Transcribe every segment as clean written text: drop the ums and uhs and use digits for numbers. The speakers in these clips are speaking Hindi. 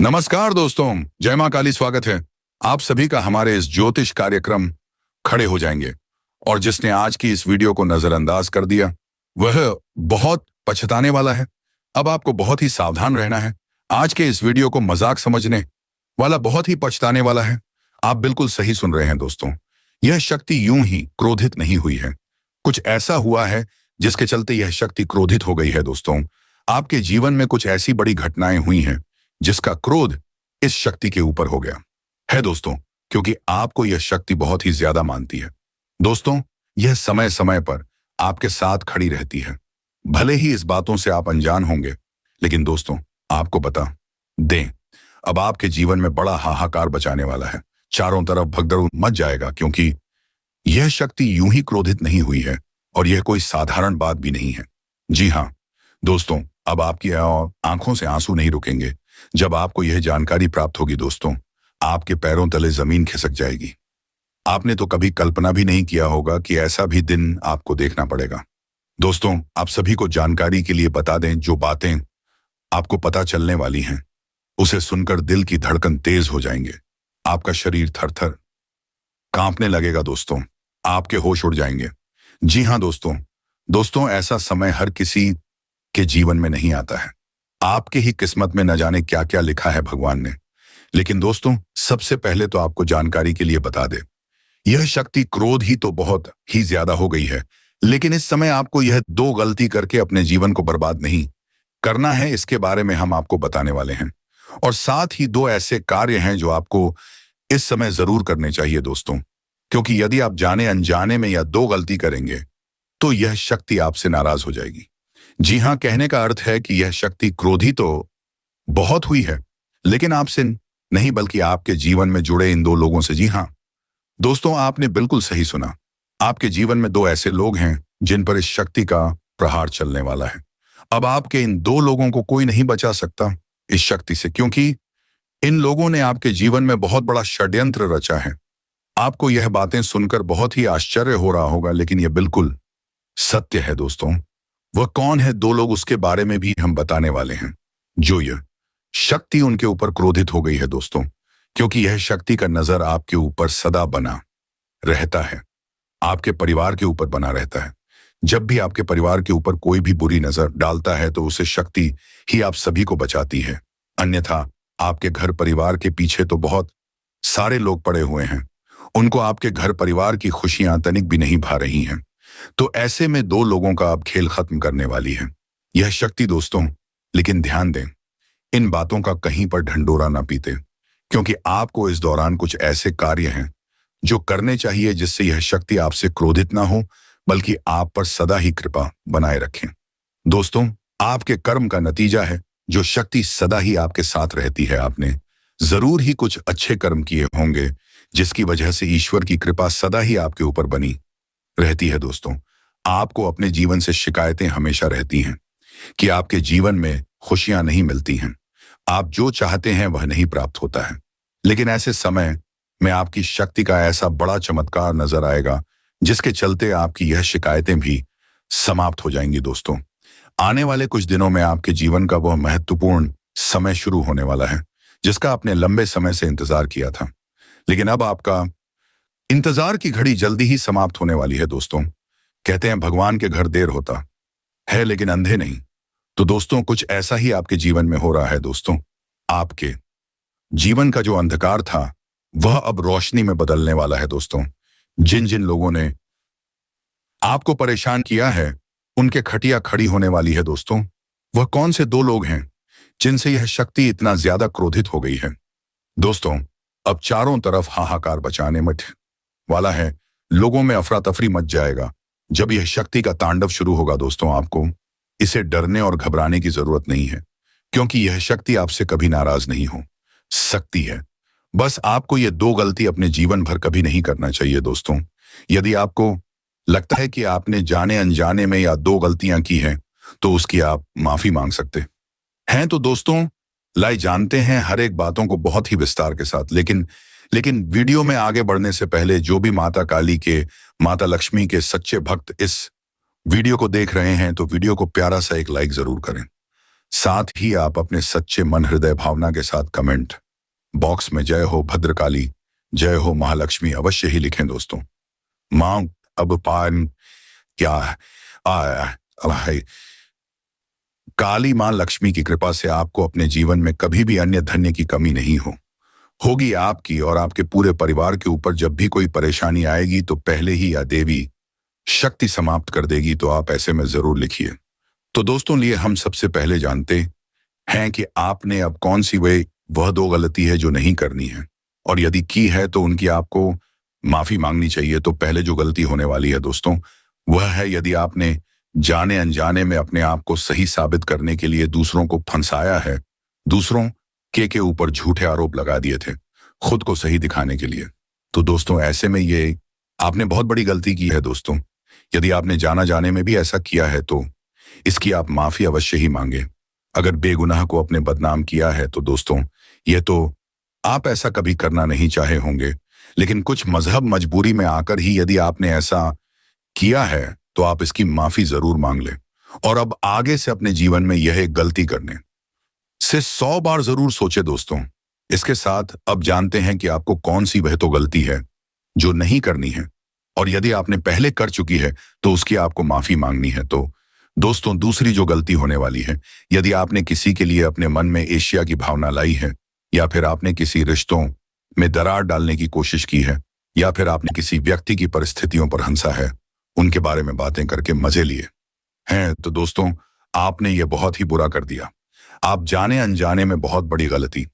नमस्कार दोस्तों, जय मां काली। स्वागत है आप सभी का हमारे इस ज्योतिष कार्यक्रम खड़े हो जाएंगे। और जिसने आज की इस वीडियो को नजरअंदाज कर दिया वह बहुत पछताने वाला है। अब आपको बहुत ही सावधान रहना है। आज के इस वीडियो को मजाक समझने वाला बहुत ही पछताने वाला है। आप बिल्कुल सही सुन रहे हैं दोस्तों। यह शक्ति यूं ही क्रोधित नहीं हुई है। कुछ ऐसा हुआ है जिसके चलते यह शक्ति क्रोधित हो गई है दोस्तों। आपके जीवन में कुछ ऐसी बड़ी घटनाएं हुई हैं जिसका क्रोध इस शक्ति के ऊपर हो गया है दोस्तों, क्योंकि आपको यह शक्ति बहुत ही ज्यादा मानती है। दोस्तों, यह समय समय पर आपके साथ खड़ी रहती है। भले ही इस बातों से आप अनजान होंगे, लेकिन दोस्तों आपको बता दें, अब आपके जीवन में बड़ा हाहाकार बचाने वाला है। चारों तरफ भगदड़ मच जाएगा, क्योंकि यह शक्ति यूं ही क्रोधित नहीं हुई है और यह कोई साधारण बात भी नहीं है। जी हाँ दोस्तों, अब आपकी आंखों से आंसू नहीं रुकेंगे। जब आपको यह जानकारी प्राप्त होगी दोस्तों, आपके पैरों तले जमीन खिसक जाएगी। आपने तो कभी कल्पना भी नहीं किया होगा कि ऐसा भी दिन आपको देखना पड़ेगा। दोस्तों, आप सभी को जानकारी के लिए बता दें, जो बातें आपको पता चलने वाली हैं उसे सुनकर दिल की धड़कन तेज हो जाएंगे। आपका शरीर थर-थर कांपने लगेगा दोस्तों, आपके होश उड़ जाएंगे। जी हाँ दोस्तों, ऐसा समय हर किसी के जीवन में नहीं आता है। आपके ही किस्मत में न जाने क्या क्या लिखा है भगवान ने। लेकिन दोस्तों, सबसे पहले तो आपको जानकारी के लिए बता दे, यह शक्ति क्रोध ही तो बहुत ही ज्यादा हो गई है। लेकिन इस समय आपको यह दो गलती करके अपने जीवन को बर्बाद नहीं करना है। इसके बारे में हम आपको बताने वाले हैं। और साथ ही दो ऐसे कार्य हैं जो आपको इस समय जरूर करने चाहिए दोस्तों, क्योंकि यदि आप जाने अनजाने में या दो गलती करेंगे तो यह शक्ति आपसे नाराज हो जाएगी। जी हाँ, कहने का अर्थ है कि यह शक्ति क्रोधी तो बहुत हुई है, लेकिन आपसे नहीं बल्कि आपके जीवन में जुड़े इन दो लोगों से। जी हाँ दोस्तों, आपने बिल्कुल सही सुना। आपके जीवन में दो ऐसे लोग हैं जिन पर इस शक्ति का प्रहार चलने वाला है। अब आपके इन दो लोगों को कोई नहीं बचा सकता इस शक्ति से, क्योंकि इन लोगों ने आपके जीवन में बहुत बड़ा षड्यंत्र रचा है। आपको यह बातें सुनकर बहुत ही आश्चर्य हो रहा होगा, लेकिन यह बिल्कुल सत्य है दोस्तों। वह कौन है दो लोग, उसके बारे में भी हम बताने वाले हैं। जो यह शक्ति उनके ऊपर क्रोधित हो गई है दोस्तों, क्योंकि यह शक्ति का नजर आपके ऊपर सदा बना रहता है, आपके परिवार के ऊपर बना रहता है। जब भी आपके परिवार के ऊपर कोई भी बुरी नजर डालता है तो उसे शक्ति ही आप सभी को बचाती है। अन्यथा आपके घर परिवार के पीछे तो बहुत सारे लोग पड़े हुए हैं, उनको आपके घर परिवार की खुशियां तनिक भी नहीं भा रही हैं। तो ऐसे में दो लोगों का अब खेल खत्म करने वाली है यह शक्ति दोस्तों। लेकिन ध्यान दें, इन बातों का कहीं पर ढंढोरा ना पीते, क्योंकि आपको इस दौरान कुछ ऐसे कार्य हैं जो करने चाहिए जिससे यह शक्ति आपसे क्रोधित ना हो, बल्कि आप पर सदा ही कृपा बनाए रखें। दोस्तों, आपके कर्म का नतीजा है जो शक्ति सदा ही आपके साथ रहती है। आपने जरूर ही कुछ अच्छे कर्म किए होंगे जिसकी वजह से ईश्वर की कृपा सदा ही आपके ऊपर बनी रहती है दोस्तों। आपको अपने जीवन से शिकायतें हमेशा रहती हैं कि आपके जीवन में खुशियां नहीं मिलती हैं, आप जो चाहते हैं वह नहीं प्राप्त होता है। लेकिन ऐसे समय में आपकी शक्ति का ऐसा बड़ा चमत्कार नजर आएगा जिसके चलते आपकी यह शिकायतें भी समाप्त हो जाएंगी दोस्तों। आने वाले कुछ दिनों में आपके जीवन का वह महत्वपूर्ण समय शुरू होने वाला है जिसका आपने लंबे समय से इंतजार किया था। लेकिन अब आपका इंतजार की घड़ी जल्दी ही समाप्त होने वाली है दोस्तों। कहते हैं भगवान के घर देर होता है लेकिन अंधे नहीं। तो दोस्तों, कुछ ऐसा ही आपके जीवन में हो रहा है दोस्तों। आपके जीवन का जो अंधकार था वह अब रोशनी में बदलने वाला है दोस्तों। जिन जिन लोगों ने आपको परेशान किया है उनके खटिया खड़ी होने वाली है दोस्तों। वह कौन से दो लोग हैं जिनसे यह शक्ति इतना ज्यादा क्रोधित हो गई है? दोस्तों, अब चारों तरफ हाहाकार बचाने मच वाला है। लोगों में अफरा तफरी मच जाएगा जब यह शक्ति का तांडव शुरू होगा दोस्तों। आपको इसे डरने और घबराने की जरूरत नहीं है, क्योंकि यह शक्ति आपसे कभी नाराज नहीं हो सकती है। बस आपको यह दो गलती अपने जीवन भर कभी नहीं करना चाहिए दोस्तों। यदि आपको लगता है कि आपने जाने अनजाने में या दो गलतियां की हैं तो उसकी आप माफी मांग सकते हैं। तो दोस्तों, लाई जानते हैं हर एक बातों को बहुत ही विस्तार के साथ। लेकिन वीडियो में आगे बढ़ने से पहले जो भी माता काली के, माता लक्ष्मी के सच्चे भक्त इस वीडियो को देख रहे हैं तो वीडियो को प्यारा सा एक लाइक जरूर करें। साथ ही आप अपने सच्चे मन हृदय भावना के साथ कमेंट बॉक्स में जय हो भद्रकाली, जय हो महालक्ष्मी अवश्य ही लिखें दोस्तों। मां अब पान क्या है, काली मां लक्ष्मी की कृपा से आपको अपने जीवन में कभी भी अन्य धन्य की कमी नहीं होगी आपकी और आपके पूरे परिवार के ऊपर जब भी कोई परेशानी आएगी तो पहले ही या देवी शक्ति समाप्त कर देगी। तो आप ऐसे में जरूर लिखिए। तो दोस्तों लिए हम सबसे पहले जानते हैं कि आपने अब कौन सी वह दो गलती है जो नहीं करनी है, और यदि की है तो उनकी आपको माफी मांगनी चाहिए। तो पहले जो गलती होने वाली है दोस्तों वह है यदि आपने जाने अनजाने में अपने आप को सही साबित करने के लिए दूसरों को फंसाया है, दूसरों के ऊपर झूठे आरोप लगा दिए थे खुद को सही दिखाने के लिए। तो दोस्तों ऐसे में ये आपने बहुत बड़ी गलती की है दोस्तों। यदि आपने जाना जाने में भी ऐसा किया है तो इसकी आप माफी अवश्य ही मांगे। अगर बेगुनाह को अपने बदनाम किया है तो दोस्तों ये तो आप ऐसा कभी करना नहीं चाहे होंगे, लेकिन कुछ मजहब मजबूरी में आकर ही यदि आपने ऐसा किया है तो आप इसकी माफी जरूर मांग लें और अब आगे से अपने जीवन में यह एक गलती करने से 100 बार जरूर सोचे दोस्तों। इसके साथ अब जानते हैं कि आपको कौन सी वह तो गलती है जो नहीं करनी है, और यदि आपने पहले कर चुकी है तो उसकी आपको माफी मांगनी है। तो दोस्तों दूसरी जो गलती होने वाली है, यदि आपने किसी के लिए अपने मन में ईर्ष्या की भावना लाई है, या फिर आपने किसी रिश्तों में दरार डालने की कोशिश की है, या फिर आपने किसी व्यक्ति की परिस्थितियों पर हंसा है, उनके बारे में बातें करके मजे लिए हैं, तो दोस्तों आपने ये बहुत ही बुरा कर दिया। आप जाने अनजाने में बहुत बड़ी गलती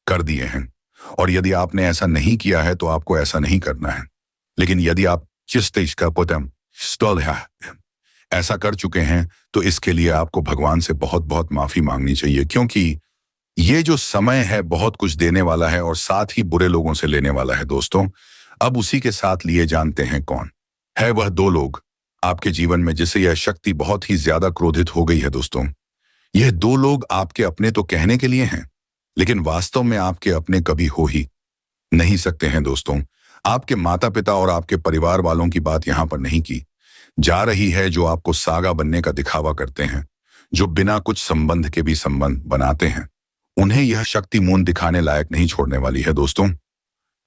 कर दिए हैं, और यदि आपने ऐसा नहीं किया है तो आपको ऐसा नहीं करना है। लेकिन यदि आप ऐसा कर चुके हैं तो इसके लिए आपको भगवान से बहुत बहुत माफी मांगनी चाहिए, क्योंकि ये जो समय है बहुत कुछ देने वाला है और साथ ही बुरे लोगों से लेने वाला है दोस्तों। अब उसी के साथ लिए जानते हैं कौन है वह दो लोग आपके जीवन में जिससे यह शक्ति बहुत ही ज्यादा क्रोधित हो गई है दोस्तों। यह दो लोग आपके अपने तो कहने के लिए हैं, लेकिन वास्तव में आपके अपने कभी हो ही नहीं सकते हैं दोस्तों। आपके माता पिता और आपके परिवार वालों की बात यहां पर नहीं की जा रही है, जो आपको सागा बनने का दिखावा करते हैं, जो बिना कुछ संबंध के भी संबंध बनाते हैं। उन्हें यह शक्ति मून दिखाने लायक नहीं छोड़ने वाली है दोस्तों।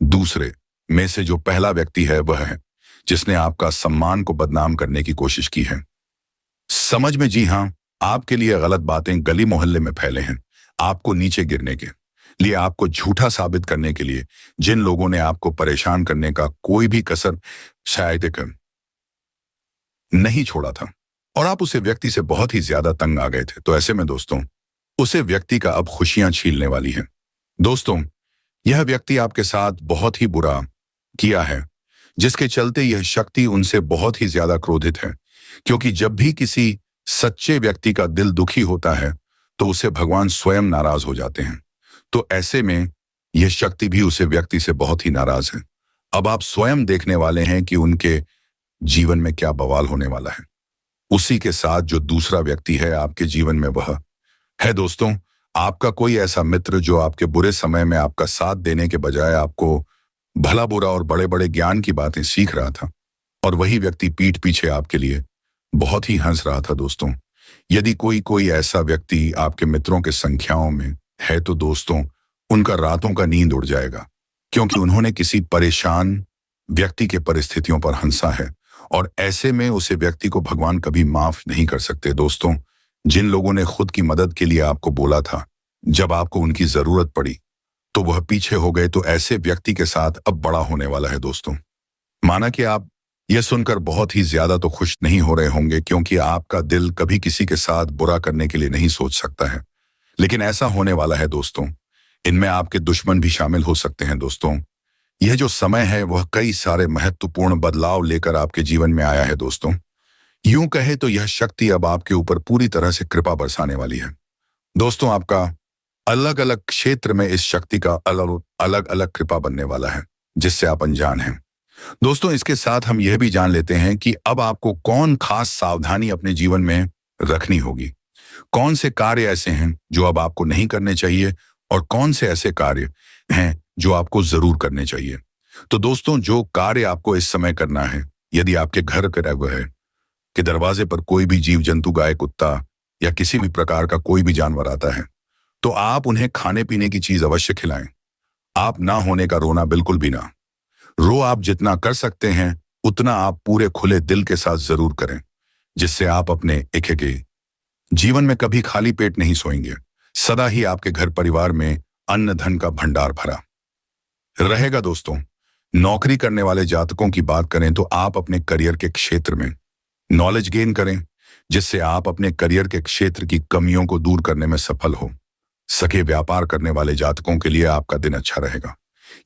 दूसरे में से जो पहला व्यक्ति है वह है जिसने आपका सम्मान को बदनाम करने की कोशिश की है। समझ में, जी हां, आपके लिए गलत बातें गली मोहल्ले में फैले हैं, आपको नीचे गिरने के लिए, आपको झूठा साबित करने के लिए। जिन लोगों ने आपको परेशान करने का कोई भी कसर शायद नहीं छोड़ा था, और आप उसे व्यक्ति से बहुत ही ज्यादा तंग आ गए थे। तो ऐसे में दोस्तों उसे व्यक्ति का अब खुशियां छीनने वाली है। दोस्तों यह व्यक्ति आपके साथ बहुत ही बुरा किया है, जिसके चलते यह शक्ति उनसे बहुत ही ज्यादा क्रोधित है, क्योंकि जब भी किसी सच्चे व्यक्ति का दिल दुखी होता है तो उसे भगवान स्वयं नाराज हो जाते हैं। तो ऐसे में यह शक्ति भी उसे व्यक्ति से बहुत ही नाराज है। अब आप स्वयं देखने वाले हैं कि उनके जीवन में क्या बवाल होने वाला है। उसी के साथ जो दूसरा व्यक्ति है आपके जीवन में वह है दोस्तों आपका कोई ऐसा मित्र जो आपके बुरे समय में आपका साथ देने के बजाय आपको भला बुरा और बड़े बड़े ज्ञान की बातें सीख रहा था, और वही व्यक्ति पीठ पीछे आपके लिए बहुत ही हंस रहा था दोस्तों। यदि कोई ऐसा व्यक्ति आपके मित्रों के संख्याओं में है तो दोस्तों उनका रातों का नींद उड़ जाएगा, क्योंकि उन्होंने किसी परेशान व्यक्ति के परिस्थितियों पर हंसा है, और ऐसे में उसे व्यक्ति को भगवान कभी माफ नहीं कर सकते दोस्तों। जिन लोगों ने खुद की मदद के लिए आपको बोला था, जब आपको उनकी जरूरत पड़ी तो वह पीछे हो गए, तो ऐसे व्यक्ति के साथ अब बड़ा होने वाला है दोस्तों। माना कि आप यह सुनकर बहुत ही ज्यादा तो खुश नहीं हो रहे होंगे, क्योंकि आपका दिल कभी किसी के साथ बुरा करने के लिए नहीं सोच सकता है, लेकिन ऐसा होने वाला है दोस्तों। इनमें आपके दुश्मन भी शामिल हो सकते हैं दोस्तों। यह जो समय है वह कई सारे महत्वपूर्ण बदलाव लेकर आपके जीवन में आया है दोस्तों। यूं कहे तो यह शक्ति अब आपके ऊपर पूरी तरह से कृपा बरसाने वाली है दोस्तों। आपका अलग अलग क्षेत्र में इस शक्ति का अलग अलग कृपा बनने वाला है, जिससे आप अनजान हैं दोस्तों। इसके साथ हम यह भी जान लेते हैं कि अब आपको कौन खास सावधानी अपने जीवन में रखनी होगी, कौन से कार्य ऐसे हैं जो अब आपको नहीं करने चाहिए, और कौन से ऐसे कार्य हैं जो आपको जरूर करने चाहिए। तो दोस्तों जो कार्य आपको इस समय करना है, यदि आपके घर के दरवाजे पर कोई भी जीव जंतु, गाय, कुत्ता या किसी भी प्रकार का कोई भी जानवर आता है तो आप उन्हें खाने पीने की चीज अवश्य खिलाएं। आप ना होने का रोना बिल्कुल भी ना रो। आप जितना कर सकते हैं उतना आप पूरे खुले दिल के साथ जरूर करें, जिससे आप अपने एक जीवन में कभी खाली पेट नहीं सोएंगे। सदा ही आपके घर परिवार में अन्न धन का भंडार भरा रहेगा। दोस्तों, नौकरी करने वाले जातकों की बात करें तो आप अपने करियर के क्षेत्र में नॉलेज गेन करें, जिससे आप अपने करियर के क्षेत्र की कमियों को दूर करने में सफल हो सके। व्यापार करने वाले जातकों के लिए आपका दिन अच्छा रहेगा।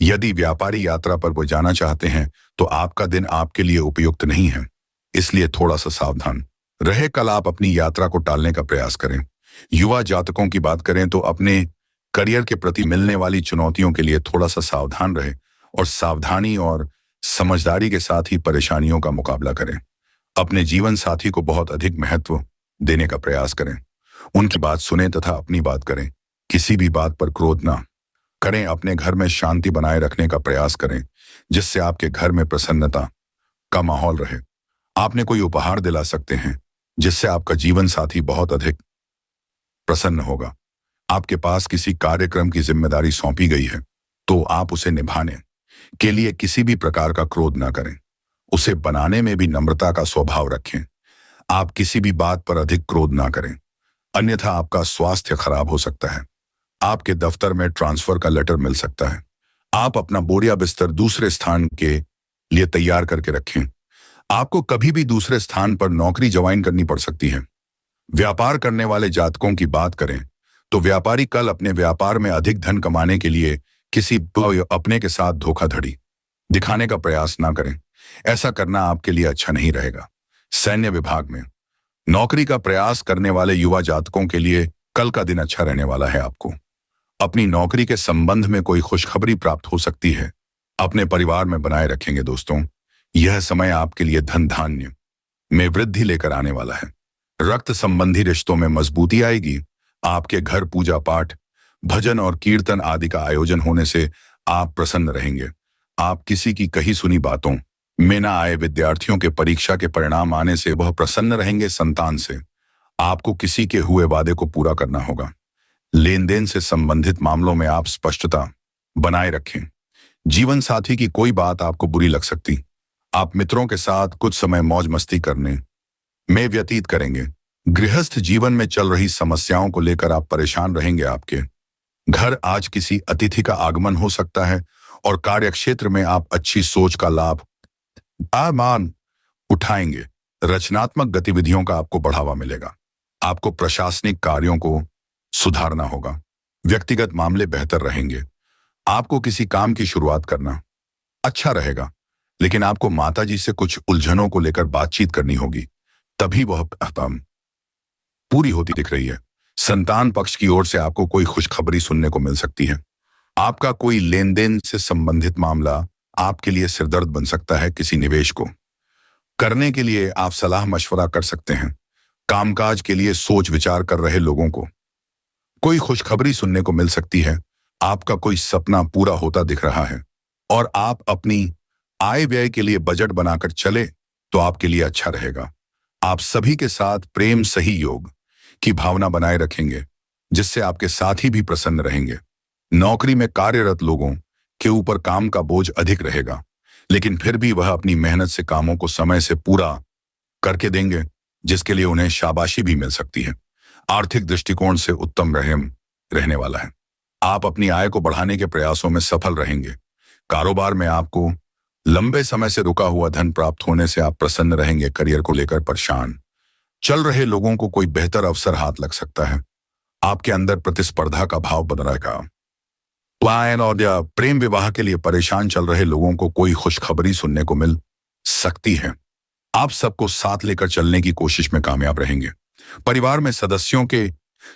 यदि व्यापारी यात्रा पर वो जाना चाहते हैं तो आपका दिन आपके लिए उपयुक्त नहीं है, इसलिए थोड़ा सा सावधान रहे। कल आप अपनी यात्रा को टालने का प्रयास करें। युवा जातकों की बात करें तो अपने करियर के प्रति मिलने वाली चुनौतियों के लिए थोड़ा सा सावधान रहे और सावधानी और समझदारी के साथ ही परेशानियों का मुकाबला करें। अपने जीवन साथी को बहुत अधिक महत्व देने का प्रयास करें। उनकी बात सुने तथा अपनी बात करें। किसी भी बात पर क्रोध ना करें। अपने घर में शांति बनाए रखने का प्रयास करें, जिससे आपके घर में प्रसन्नता का माहौल रहे। आपने कोई उपहार दिला सकते हैं, जिससे आपका जीवन साथी बहुत अधिक प्रसन्न होगा। आपके पास किसी कार्यक्रम की जिम्मेदारी सौंपी गई है तो आप उसे निभाने के लिए किसी भी प्रकार का क्रोध ना करें। उसे बनाने में भी नम्रता का स्वभाव रखें। आप किसी भी बात पर अधिक क्रोध ना करें, अन्यथा आपका स्वास्थ्य खराब हो सकता है। आपके दफ्तर में ट्रांसफर का लेटर मिल सकता है। आप अपना बोरिया बिस्तर दूसरे स्थान के लिए तैयार करके रखें। आपको कभी भी दूसरे स्थान पर नौकरी ज्वाइन करनी पड़ सकती है। व्यापार करने वाले जातकों की बात करें तो व्यापारी कल अपने व्यापार में अधिक धन कमाने के लिए किसी अपने के साथ धोखाधड़ी दिखाने का प्रयास ना करें। ऐसा करना आपके लिए अच्छा नहीं रहेगा। सैन्य विभाग में नौकरी का प्रयास करने वाले युवा जातकों के लिए कल का दिन अच्छा रहने वाला है। आपको अपनी नौकरी के संबंध में कोई खुशखबरी प्राप्त हो सकती है। अपने परिवार में बनाए रखेंगे। दोस्तों, यह समय आपके लिए धन धान्य में वृद्धि लेकर आने वाला है। रक्त संबंधी रिश्तों में मजबूती आएगी। आपके घर पूजा पाठ, भजन और कीर्तन आदि का आयोजन होने से आप प्रसन्न रहेंगे। आप किसी की कही सुनी बातों में ना आए विद्यार्थियों के परीक्षा के परिणाम आने से वह प्रसन्न रहेंगे। संतान से आपको किसी के हुए वादे को पूरा करना होगा। लेन देन से संबंधित मामलों में आप स्पष्टता बनाए रखें। जीवन साथी की कोई बात आपको बुरी लग सकती। आप मित्रों के साथ कुछ समय मौज मस्ती करने में व्यतीत करेंगे। गृहस्थ जीवन में चल रही समस्याओं को लेकर आप परेशान रहेंगे। आपके घर आज किसी अतिथि का आगमन हो सकता है और कार्यक्षेत्र में आप अच्छी सोच का लाभ मान उठाएंगे। रचनात्मक गतिविधियों का आपको बढ़ावा मिलेगा। आपको प्रशासनिक कार्यों को सुधारना होगा। व्यक्तिगत मामले बेहतर रहेंगे। आपको किसी काम की शुरुआत करना अच्छा रहेगा, लेकिन आपको माताजी से कुछ उलझनों को लेकर बातचीत करनी होगी, तभी वह पूरी होती दिख रही है। संतान पक्ष की ओर से आपको कोई खुशखबरी सुनने को मिल सकती है। आपका कोई लेन देन से संबंधित मामला आपके लिए सिरदर्द बन सकता है। किसी निवेश को करने के लिए आप सलाह मशवरा कर सकते हैं। कामकाज के लिए सोच विचार कर रहे लोगों को कोई खुशखबरी सुनने को मिल सकती है। आपका कोई सपना पूरा होता दिख रहा है और आप अपनी आय व्यय के लिए बजट बनाकर चले तो आपके लिए अच्छा रहेगा। आप सभी के साथ प्रेम सहयोग की भावना बनाए रखेंगे, जिससे आपके साथी भी प्रसन्न रहेंगे। नौकरी में कार्यरत लोगों के ऊपर काम का बोझ अधिक रहेगा, लेकिन फिर भी वह अपनी मेहनत से कामों को समय से पूरा करके देंगे, जिसके लिए उन्हें शाबाशी भी मिल सकती है। आर्थिक दृष्टिकोण से उत्तम रहने वाला है। आप अपनी आय को बढ़ाने के प्रयासों में सफल रहेंगे। कारोबार में आपको लंबे समय से रुका हुआ धन प्राप्त होने से आप प्रसन्न रहेंगे। करियर को लेकर परेशान चल रहे लोगों को कोई बेहतर अवसर हाथ लग सकता है। आपके अंदर प्रतिस्पर्धा का भाव बन रहेगा। प्लान और या प्रेम विवाह के लिए परेशान चल रहे लोगों को कोई खुशखबरी सुनने को मिल सकती है। आप सबको साथ लेकर चलने की कोशिश में कामयाब रहेंगे। परिवार में सदस्यों के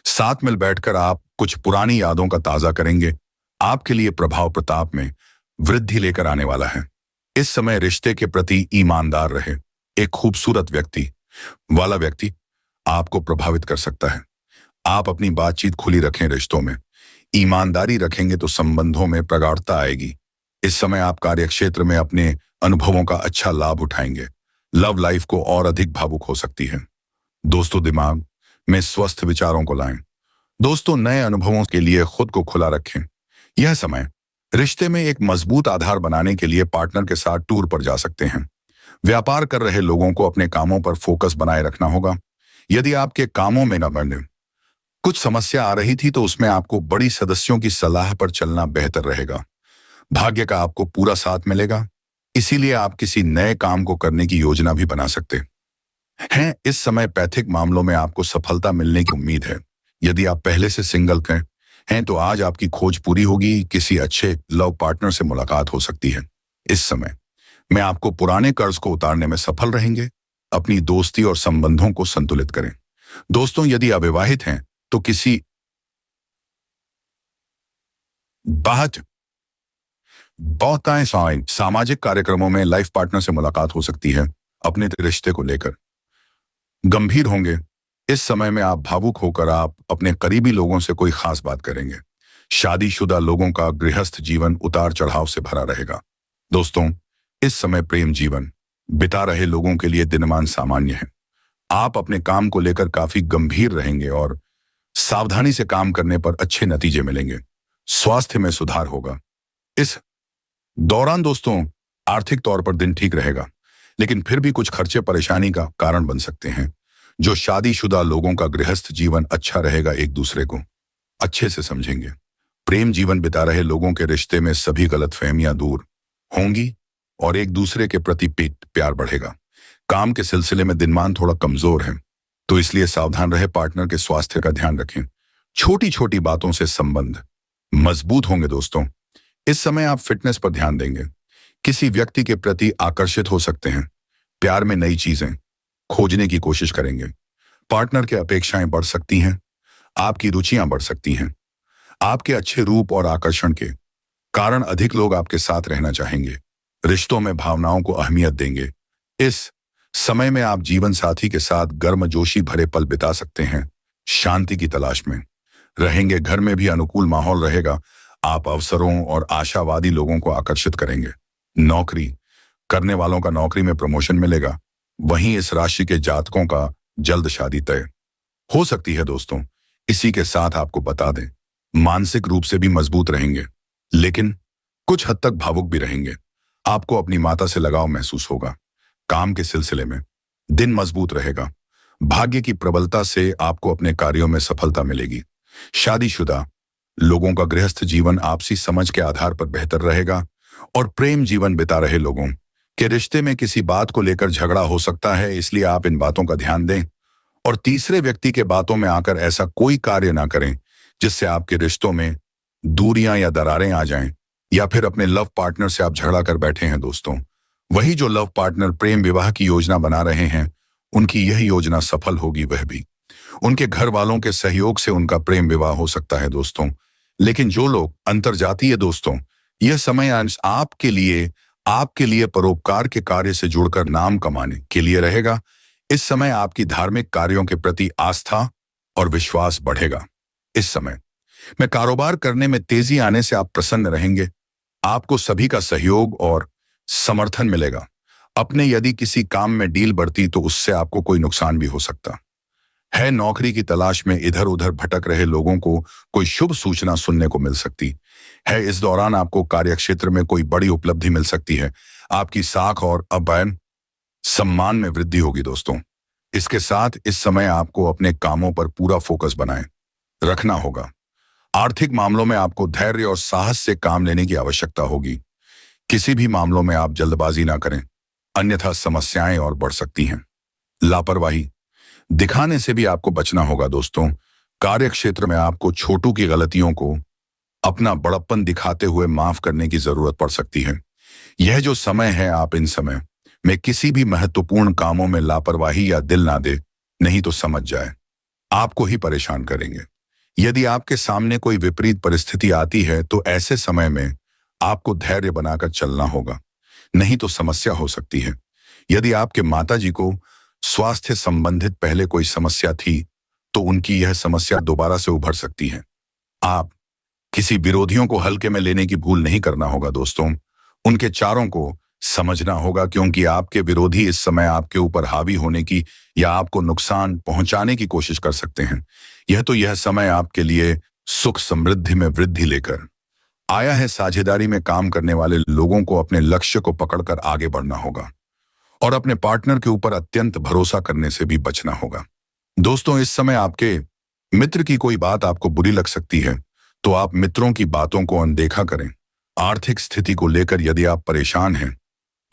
साथ मिल बैठकर आप कुछ पुरानी यादों का ताजा करेंगे। आपके लिए प्रभाव प्रताप में वृद्धि लेकर आने वाला है। इस समय रिश्ते के प्रति ईमानदार रहे। एक खूबसूरत व्यक्ति आपको प्रभावित कर सकता है। आप अपनी बातचीत खुली रखें। रिश्तों में ईमानदारी रखेंगे तो संबंधों में प्रगाढ़ता आएगी। इस समय आप कार्यक्षेत्र में अपने अनुभवों का अच्छा लाभ उठाएंगे। लव लाइफ को और अधिक भावुक हो सकती है। दोस्तों, दिमाग में स्वस्थ विचारों को लाएं। दोस्तों, नए अनुभवों के लिए खुद को खुला रखें। यह समय रिश्ते में एक मजबूत आधार बनाने के लिए पार्टनर के साथ टूर पर जा सकते हैं। व्यापार कर रहे लोगों को अपने कामों पर फोकस बनाए रखना होगा। यदि आपके कामों में न बने कुछ समस्या आ रही थी तो उसमें आपको बड़ी सदस्यों की सलाह पर चलना बेहतर रहेगा। भाग्य का आपको पूरा साथ मिलेगा, इसीलिए आप किसी नए काम को करने की योजना भी बना सकते हैं। इस समय पैतृक मामलों में आपको सफलता मिलने की उम्मीद है। यदि आप पहले से सिंगल हैं तो आज आपकी खोज पूरी होगी, किसी अच्छे लव पार्टनर से मुलाकात हो सकती है। इस समय में आपको पुराने कर्ज को उतारने में सफल रहेंगे। अपनी दोस्ती और संबंधों को संतुलित करें। दोस्तों, यदि अविवाहित हैं तो किसी बात बहुतायत सामाजिक कार्यक्रमों में लाइफ पार्टनर से मुलाकात हो सकती है। अपने रिश्ते को लेकर गंभीर होंगे। इस समय में आप भावुक होकर आप अपने करीबी लोगों से कोई खास बात करेंगे। शादीशुदा लोगों का गृहस्थ जीवन उतार चढ़ाव से भरा रहेगा। दोस्तों, इस समय प्रेम जीवन बिता रहे लोगों के लिए दिनमान सामान्य है। आप अपने काम को लेकर काफी गंभीर रहेंगे और सावधानी से काम करने पर अच्छे नतीजे मिलेंगे। स्वास्थ्य में सुधार होगा। इस दौरान दोस्तों, आर्थिक तौर पर दिन ठीक रहेगा, लेकिन फिर भी कुछ खर्चे परेशानी का कारण बन सकते हैं। जो शादीशुदा लोगों का गृहस्थ जीवन अच्छा रहेगा, एक दूसरे को अच्छे से समझेंगे। प्रेम जीवन बिता रहे लोगों के रिश्ते में सभी गलतफहमियां दूर होंगी और एक दूसरे के प्रति प्यार बढ़ेगा। काम के सिलसिले में दिनमान थोड़ा कमजोर है, तो इसलिए सावधान रहे। पार्टनर के स्वास्थ्य का ध्यान रखें। छोटी छोटी बातों से संबंध मजबूत होंगे। दोस्तों, इस समय आप फिटनेस पर ध्यान देंगे। किसी व्यक्ति के प्रति आकर्षित हो सकते हैं। प्यार में नई चीजें खोजने की कोशिश करेंगे। पार्टनर की अपेक्षाएं बढ़ सकती हैं। आपकी रुचियां बढ़ सकती हैं। आपके अच्छे रूप और आकर्षण के कारण अधिक लोग आपके साथ रहना चाहेंगे। रिश्तों में भावनाओं को अहमियत देंगे। इस समय में आप जीवन साथी के साथ गर्मजोशी भरे पल बिता सकते हैं। शांति की तलाश में रहेंगे। घर में भी अनुकूल माहौल रहेगा। आप अवसरों और आशावादी लोगों को आकर्षित करेंगे। नौकरी करने वालों का नौकरी में प्रमोशन मिलेगा। वहीं इस राशि के जातकों का जल्द शादी तय हो सकती है। दोस्तों, इसी के साथ आपको बता दें, मानसिक रूप से भी मजबूत रहेंगे, लेकिन कुछ हद तक भावुक भी रहेंगे। आपको अपनी माता से लगाव महसूस होगा। काम के सिलसिले में दिन मजबूत रहेगा। भाग्य की प्रबलता से आपको अपने कार्यों में सफलता मिलेगी। शादीशुदा लोगों का गृहस्थ जीवन आपसी समझ के आधार पर बेहतर रहेगा और प्रेम जीवन बिता रहे लोगों के रिश्ते में किसी बात को लेकर झगड़ा हो सकता है, इसलिए आप इन बातों का ध्यान दें और तीसरे व्यक्ति के बातों में आकर ऐसा कोई कार्य ना करें जिससे आपके रिश्तों में दूरियां या दरारें आ जाएं, या फिर अपने लव पार्टनर से आप झगड़ा कर बैठे हैं। दोस्तों, वही जो लव पार्टनर प्रेम विवाह की योजना बना रहे हैं, उनकी यह योजना सफल होगी। वह भी उनके घर वालों के सहयोग से उनका प्रेम विवाह हो सकता है। दोस्तों, लेकिन जो लोग अंतर्जातीय, दोस्तों, यह समय आपके लिए परोपकार के कार्य से जुड़कर नाम कमाने के लिए रहेगा। इस समय आपकी धार्मिक कार्यों के प्रति आस्था और विश्वास बढ़ेगा। इस समय में कारोबार करने में तेजी आने से आप प्रसन्न रहेंगे। आपको सभी का सहयोग और समर्थन मिलेगा। अपने यदि किसी काम में डील बढ़ती तो उससे आपको कोई नुकसान भी हो सकता है। नौकरी की तलाश में इधर उधर भटक रहे लोगों को कोई शुभ सूचना सुनने को मिल सकती है। इस दौरान आपको कार्यक्षेत्र में कोई बड़ी उपलब्धि मिल सकती है। आपकी साख और अबैन सम्मान में वृद्धि होगी। दोस्तों, इसके साथ इस समय आपको अपने कामों पर पूरा फोकस बनाए रखना होगा। आर्थिक मामलों में आपको धैर्य और साहस से काम लेने की आवश्यकता होगी। किसी भी मामलों में आप जल्दबाजी ना करें, अन्यथा समस्याएं और बढ़ सकती हैं। लापरवाही दिखाने से भी आपको बचना होगा। दोस्तों, कार्यक्षेत्र में आपको छोटू की गलतियों को अपना बड़प्पन दिखाते हुए माफ करने की जरूरत पड़ सकती है। यह जो समय है, आप इन समय में किसी भी महत्वपूर्ण कामों में लापरवाही या दिल ना दे, नहीं तो समझ जाए आपको ही परेशान करेंगे। यदि आपके सामने कोई विपरीत परिस्थिति आती है तो ऐसे समय में आपको धैर्य बनाकर चलना होगा, नहीं तो समस्या हो सकती है। यदि आपके माताजी को स्वास्थ्य संबंधित पहले कोई समस्या थी तो उनकी यह समस्या दोबारा से उभर सकती है। आप किसी विरोधियों को हल्के में लेने की भूल नहीं करना होगा। दोस्तों, उनके चारों को समझना होगा, क्योंकि आपके विरोधी इस समय आपके ऊपर हावी होने की या आपको नुकसान पहुंचाने की कोशिश कर सकते हैं। यह समय आपके लिए सुख समृद्धि में वृद्धि लेकर आया है। साझेदारी में काम करने वाले लोगों को अपने लक्ष्य को पकड़कर आगे बढ़ना होगा और अपने पार्टनर के ऊपर अत्यंत भरोसा करने से भी बचना होगा। दोस्तों, इस समय आपके मित्र की कोई बात आपको बुरी लग सकती है, तो आप मित्रों की बातों को अनदेखा करें। आर्थिक स्थिति को लेकर यदि आप परेशान हैं,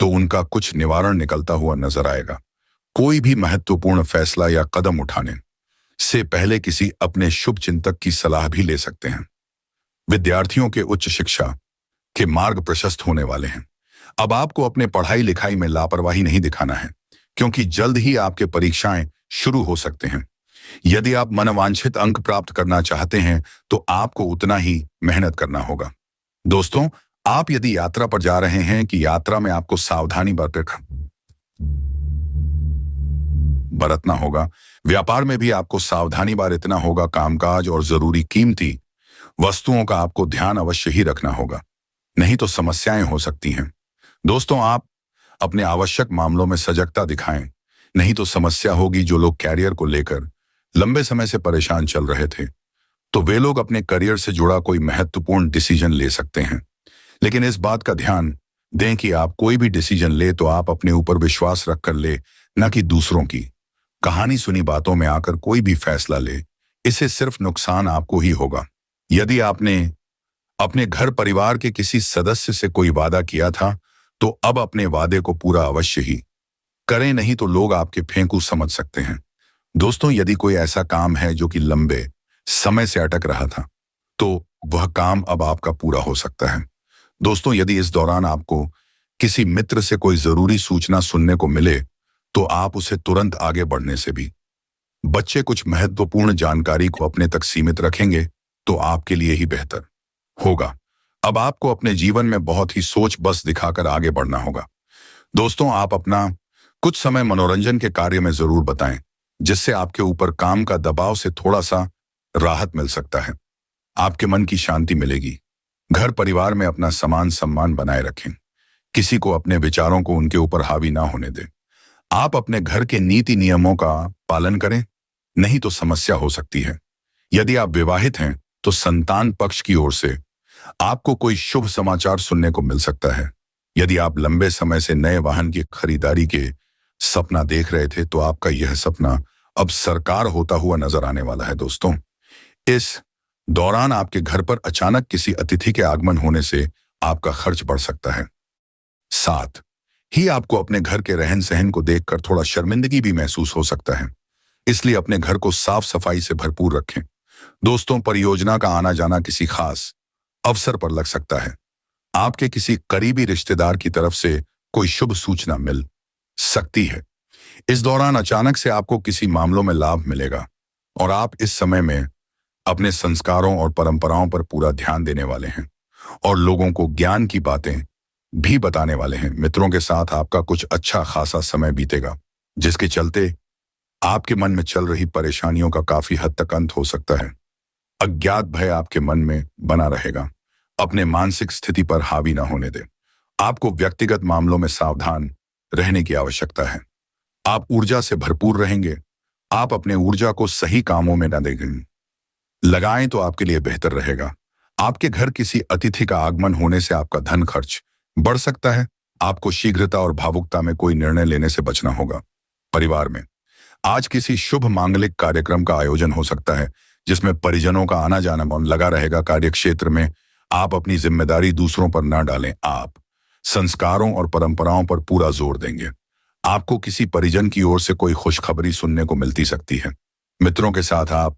तो उनका कुछ निवारण निकलता हुआ नजर आएगा। कोई भी महत्वपूर्ण फैसला या कदम उठाने से पहले किसी अपने शुभ चिंतक की सलाह भी ले सकते हैं। विद्यार्थियों के उच्च शिक्षा के मार्ग प्रशस्त होने वाले हैं। अब आपको अपने पढ़ाई लिखाई में लापरवाही नहीं दिखाना है, क्योंकि जल्द ही आपके परीक्षाएं शुरू हो सकते हैं। यदि आप मनोवांछित अंक प्राप्त करना चाहते हैं, तो आपको उतना ही मेहनत करना होगा। दोस्तों, आप यदि यात्रा पर जा रहे हैं कि यात्रा में आपको सावधानी बरतना होगा। व्यापार में भी आपको सावधानी बरतना होगा। कामकाज और जरूरी कीमती वस्तुओं का आपको ध्यान अवश्य ही रखना होगा, नहीं तो समस्याएं हो सकती हैं। दोस्तों, आप अपने आवश्यक मामलों में सजगता दिखाएं, नहीं तो समस्या होगी। जो लोग कैरियर को लेकर लंबे समय से परेशान चल रहे थे, तो वे लोग अपने करियर से जुड़ा कोई महत्वपूर्ण डिसीजन ले सकते हैं। लेकिन इस बात का ध्यान दें कि आप कोई भी डिसीजन ले तो आप अपने ऊपर विश्वास रखकर ले, न कि दूसरों की कहानी सुनी बातों में आकर कोई भी फैसला ले। इससे सिर्फ नुकसान आपको ही होगा। यदि आपने अपने घर परिवार के किसी सदस्य से कोई वादा किया था, तो अब अपने वादे को पूरा अवश्य ही करें, नहीं तो लोग आपके फेंकू समझ सकते हैं। दोस्तों, यदि कोई ऐसा काम है जो कि लंबे समय से अटक रहा था, तो वह काम अब आपका पूरा हो सकता है। दोस्तों, यदि इस दौरान आपको किसी मित्र से कोई जरूरी सूचना सुनने को मिले, तो आप उसे तुरंत आगे बढ़ने से भी बच्चे कुछ महत्वपूर्ण जानकारी को अपने तक सीमित रखेंगे, तो आपके लिए ही बेहतर होगा। अब आपको अपने जीवन में बहुत ही सोच बस दिखाकर आगे बढ़ना होगा। दोस्तों, आप अपना कुछ समय मनोरंजन के कार्य में जरूर बताएं, जिससे आपके ऊपर काम का दबाव से थोड़ा सा राहत मिल सकता है। आपके मन की शांति मिलेगी। घर परिवार में अपना समान सम्मान बनाए रखें। किसी को अपने विचारों को उनके ऊपर हावी ना होने दें। आप अपने घर के नीति नियमों का पालन करें, नहीं तो समस्या हो सकती है। यदि आप विवाहित हैं, तो संतान पक्ष की ओर से आपको कोई शुभ समाचार सुनने को मिल सकता है। यदि आप लंबे समय से नए वाहन की खरीदारी के सपना देख रहे थे, तो आपका यह सपना अब साकार होता हुआ नजर आने वाला है। दोस्तों, इस दौरान आपके घर पर अचानक किसी अतिथि के आगमन होने से आपका खर्च बढ़ सकता है। साथ ही आपको अपने घर के रहन सहन को देखकर थोड़ा शर्मिंदगी भी महसूस हो सकता है। इसलिए अपने घर को साफ सफाई से भरपूर रखें। दोस्तों, परियोजना का आना जाना किसी खास अवसर पर लग सकता है। आपके किसी करीबी रिश्तेदार की तरफ से कोई शुभ सूचना मिल सकती है। इस दौरान अचानक से आपको किसी मामलों में लाभ मिलेगा और आप इस समय में अपने संस्कारों और परंपराओं पर पूरा ध्यान देने वाले हैं और लोगों को ज्ञान की बातें भी बताने वाले हैं। मित्रों के साथ आपका कुछ अच्छा खासा समय बीतेगा, जिसके चलते आपके मन में चल रही परेशानियों का काफी हद तक अंत हो सकता है। अज्ञात भय आपके मन में बना रहेगा। अपने मानसिक स्थिति पर हावी ना होने दें। आपको व्यक्तिगत मामलों में सावधान रहने की आवश्यकता है। आप ऊर्जा से भरपूर रहेंगे। आप अपने ऊर्जा को सही कामों में न दें, लगाएं तो आपके लिए बेहतर रहेगा। आपके घर किसी अतिथि का आगमन होने से आपका धन खर्च बढ़ सकता है। आपको शीघ्रता और भावुकता में कोई निर्णय लेने से बचना होगा। परिवार में आज किसी शुभ मांगलिक कार्यक्रम का आयोजन हो सकता है, जिसमें परिजनों का आना जाना मन लगा रहेगा। कार्यक्षेत्र में आप अपनी जिम्मेदारी दूसरों पर न डालें। आप संस्कारों और परंपराओं पर पूरा जोर देंगे। आपको किसी परिजन की ओर से कोई खुशखबरी सुनने को मिलती सकती है। मित्रों के साथ आप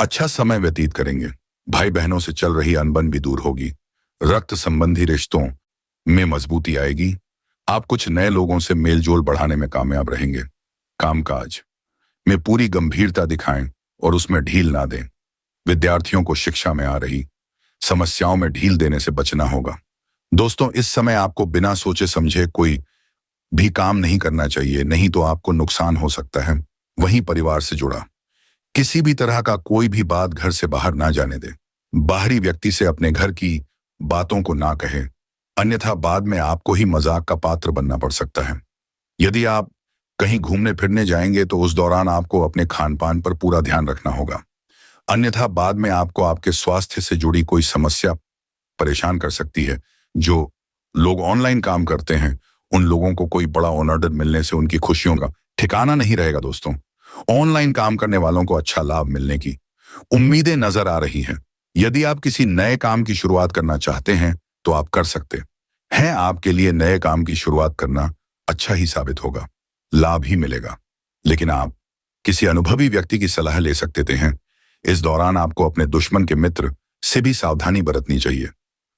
अच्छा समय व्यतीत करेंगे। भाई बहनों से चल रही अनबन भी दूर होगी। रक्त संबंधी रिश्तों में मजबूती आएगी। आप कुछ नए लोगों से मेलजोल बढ़ाने में कामयाब रहेंगे। कामकाज में पूरी गंभीरता दिखाएं और उसमें ढील ना दें। विद्यार्थियों को शिक्षा में आ रही समस्याओं में ढील देने से बचना होगा। दोस्तों, इस समय आपको बिना सोचे समझे कोई भी काम नहीं करना चाहिए, नहीं तो आपको नुकसान हो सकता है। वहीं परिवार से जुड़ा किसी भी तरह का कोई भी बात घर से बाहर ना जाने दें। बाहरी व्यक्ति से अपने घर की बातों को ना कहें। अन्यथा बाद में आपको ही मजाक का पात्र बनना पड़ सकता है। यदि आप कहीं घूमने फिरने जाएंगे तो उस दौरान आपको अपने खान पान पर पूरा ध्यान रखना होगा, अन्यथा बाद में आपको आपके स्वास्थ्य से जुड़ी कोई समस्या परेशान कर सकती है। जो लोग ऑनलाइन काम करते हैं उन लोगों को कोई बड़ा ऑर्डर मिलने से उनकी खुशियों का ठिकाना नहीं रहेगा दोस्तों। ऑनलाइन काम करने वालों को अच्छा लाभ मिलने की उम्मीदें नजर आ रही हैं। यदि आप किसी नए काम की शुरुआत करना चाहते हैं तो आप कर सकते हैं। आपके लिए नए काम की शुरुआत करना अच्छा ही साबित होगा, लाभ ही मिलेगा, लेकिन आप किसी अनुभवी व्यक्ति की सलाह ले सकते हैं। इस दौरान आपको अपने दुश्मन के मित्र से भी सावधानी बरतनी चाहिए।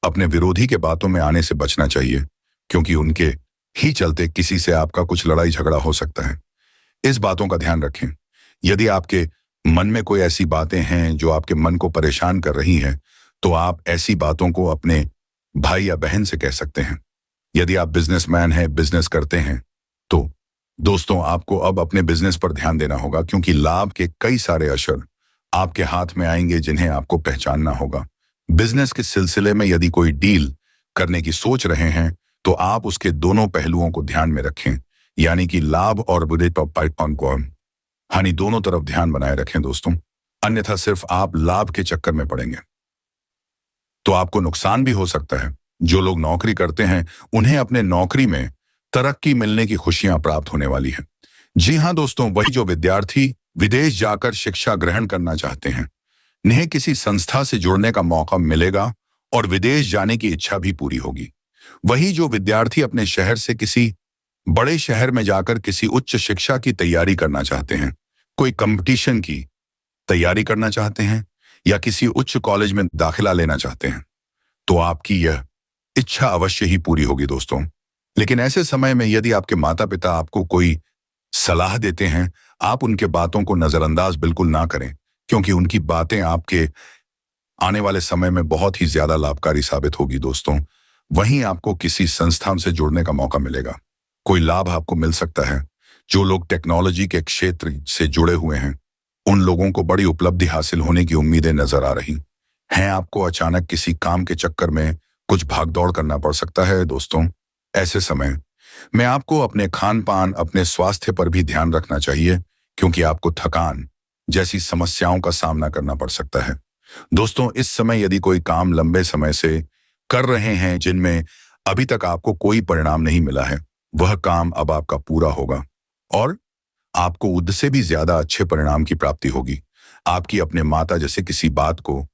अपने विरोधी के बातों में आने से बचना चाहिए, क्योंकि उनके ही चलते किसी से आपका कुछ लड़ाई झगड़ा हो सकता है। इस बातों का ध्यान रखें। यदि आपके मन में कोई ऐसी बातें हैं जो आपके मन को परेशान कर रही हैं, तो आप ऐसी बातों को अपने भाई या बहन से कह सकते हैं। यदि आप बिजनेसमैन हैं, बिजनेस करते हैं, तो दोस्तों आपको अब अपने बिजनेस पर ध्यान देना होगा, क्योंकि लाभ के कई सारे अवसर आपके हाथ में आएंगे जिन्हें आपको पहचानना होगा। बिजनेस के सिलसिले में यदि कोई डील करने की सोच रहे हैं तो आप उसके दोनों पहलुओं को ध्यान में रखें, यानी कि लाभ और बुरे हानि दोनों तरफ ध्यान बनाए रखें दोस्तों, अन्यथा सिर्फ आप लाभ के चक्कर में पड़ेंगे तो आपको नुकसान भी हो सकता है। जो लोग नौकरी करते हैं उन्हें अपने नौकरी में तरक्की मिलने की खुशियां प्राप्त होने वाली है। जी हाँ दोस्तों, वही जो विद्यार्थी विदेश जाकर शिक्षा ग्रहण करना चाहते हैं, उन्हें किसी संस्था से जुड़ने का मौका मिलेगा और विदेश जाने की इच्छा भी पूरी होगी। वही जो विद्यार्थी अपने शहर से किसी बड़े शहर में जाकर किसी उच्च शिक्षा की तैयारी करना चाहते हैं, कोई कंपटीशन की तैयारी करना चाहते हैं या किसी उच्च कॉलेज में दाखिला लेना चाहते हैं, तो आपकी यह इच्छा अवश्य ही पूरी होगी दोस्तों। लेकिन ऐसे समय में यदि आपके माता पिता आपको कोई सलाह देते हैं, आप उनके बातों को नजरअंदाज बिल्कुल ना करें, क्योंकि उनकी बातें आपके आने वाले समय में बहुत ही ज्यादा लाभकारी साबित होगी दोस्तों। वहीं आपको किसी संस्थान से जुड़ने का मौका मिलेगा, कोई लाभ आपको मिल सकता है। जो लोग टेक्नोलॉजी के क्षेत्र से जुड़े हुए हैं उन लोगों को बड़ी उपलब्धि हासिल होने की उम्मीदें नजर आ रही हैं। आपको अचानक किसी काम के चक्कर में कुछ भागदौड़ करना पड़ सकता है दोस्तों। ऐसे समय में आपको अपने खान पान, अपने स्वास्थ्य पर भी ध्यान रखना चाहिए, क्योंकि आपको थकान जैसी समस्याओं का सामना करना पड़ सकता है दोस्तों। इस समय यदि कोई काम लंबे समय से कर रहे हैं जिनमें अभी तक आपको कोई परिणाम नहीं मिला है, वह काम अब आपका पूरा होगा और आपको उससे भी ज्यादा अच्छे परिणाम की प्राप्ति होगी। आपकी अपने माता जैसे किसी बात को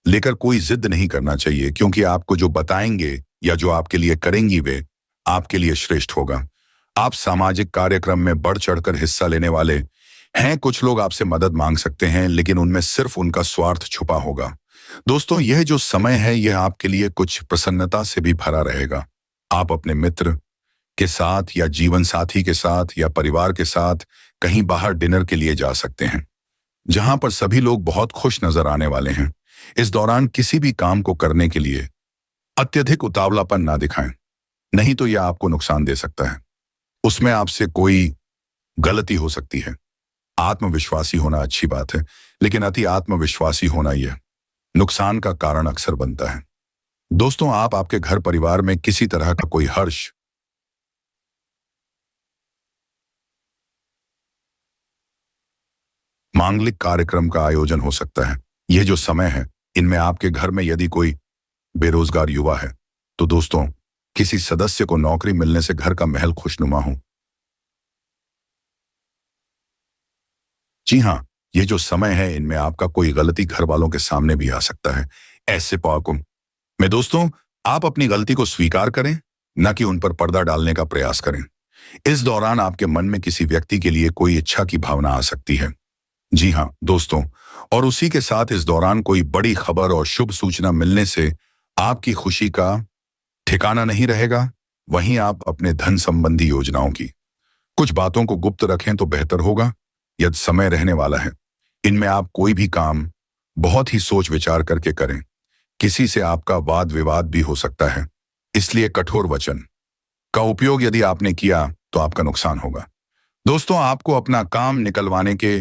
लेकर कोई जिद नहीं करना चाहिए, क्योंकि आपको जो बताएंगे या जो आपके लिए करेंगी वे आपके लिए श्रेष्ठ होगा। आप सामाजिक कार्यक्रम में बढ़ चढ़कर हिस्सा लेने वाले हैं। कुछ लोग आपसे मदद मांग सकते हैं, लेकिन उनमें सिर्फ उनका स्वार्थ छुपा होगा दोस्तों। यह जो समय है यह आपके लिए कुछ प्रसन्नता से भी भरा रहेगा। आप अपने मित्र के साथ या जीवन साथी के साथ या परिवार के साथ कहीं बाहर डिनर के लिए जा सकते हैं, जहां पर सभी लोग बहुत खुश नजर आने वाले हैं। इस दौरान किसी भी काम को करने के लिए अत्यधिक उतावलापन ना दिखाएं, नहीं तो यह आपको नुकसान दे सकता है। उसमें आपसे कोई गलती हो सकती है। आत्मविश्वासी होना अच्छी बात है, लेकिन अति आत्मविश्वासी होना यह नुकसान का कारण अक्सर बनता है दोस्तों। आप आपके घर परिवार में किसी तरह का कोई हर्ष, मांगलिक कार्यक्रम का आयोजन हो सकता है। यह जो समय है इनमें आपके घर में यदि कोई बेरोजगार युवा है तो दोस्तों किसी सदस्य को नौकरी मिलने से घर का महल खुशनुमा हो। जी हाँ, ये जो समय है इनमें आपका कोई गलती घर वालों के सामने भी आ सकता है। ऐसे पाकों में दोस्तों आप अपनी गलती को स्वीकार करें, न कि उन पर पर्दा डालने का प्रयास करें। इस दौरान आपके मन में किसी व्यक्ति के लिए कोई इच्छा की भावना आ सकती है। जी हाँ दोस्तों, और उसी के साथ इस दौरान कोई बड़ी खबर और शुभ सूचना मिलने से आपकी खुशी का ठिकाना नहीं रहेगा। वहीं आप अपने धन संबंधी योजनाओं की कुछ बातों को गुप्त रखें तो बेहतर होगा। यदि समय रहने वाला है इनमें आप कोई भी काम बहुत ही सोच विचार करके करें। किसी से आपका वाद विवाद भी हो सकता है, इसलिए कठोर वचन का उपयोग यदि आपने किया तो आपका नुकसान होगा। दोस्तों आपको अपना काम निकलवाने के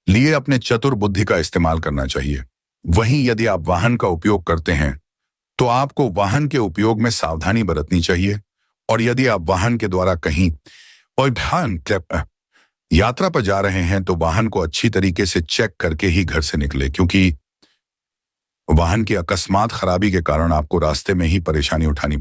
लिए अपने चतुर बुद्धि का इस्तेमाल करना चाहिए। वहीं यदि आप वाहन का उपयोग करते हैं तो आपको वाहन के उपयोग में सावधानी बरतनी चाहिए। और यदि आप वाहन के द्वारा कहीं और यात्रा पर जा रहे हैं तो वाहन को अच्छी तरीके से चेक करके ही घर से निकले, क्योंकि वाहन की अकस्मात खराबी के कारण आपको रास्ते में ही परेशानी उठानी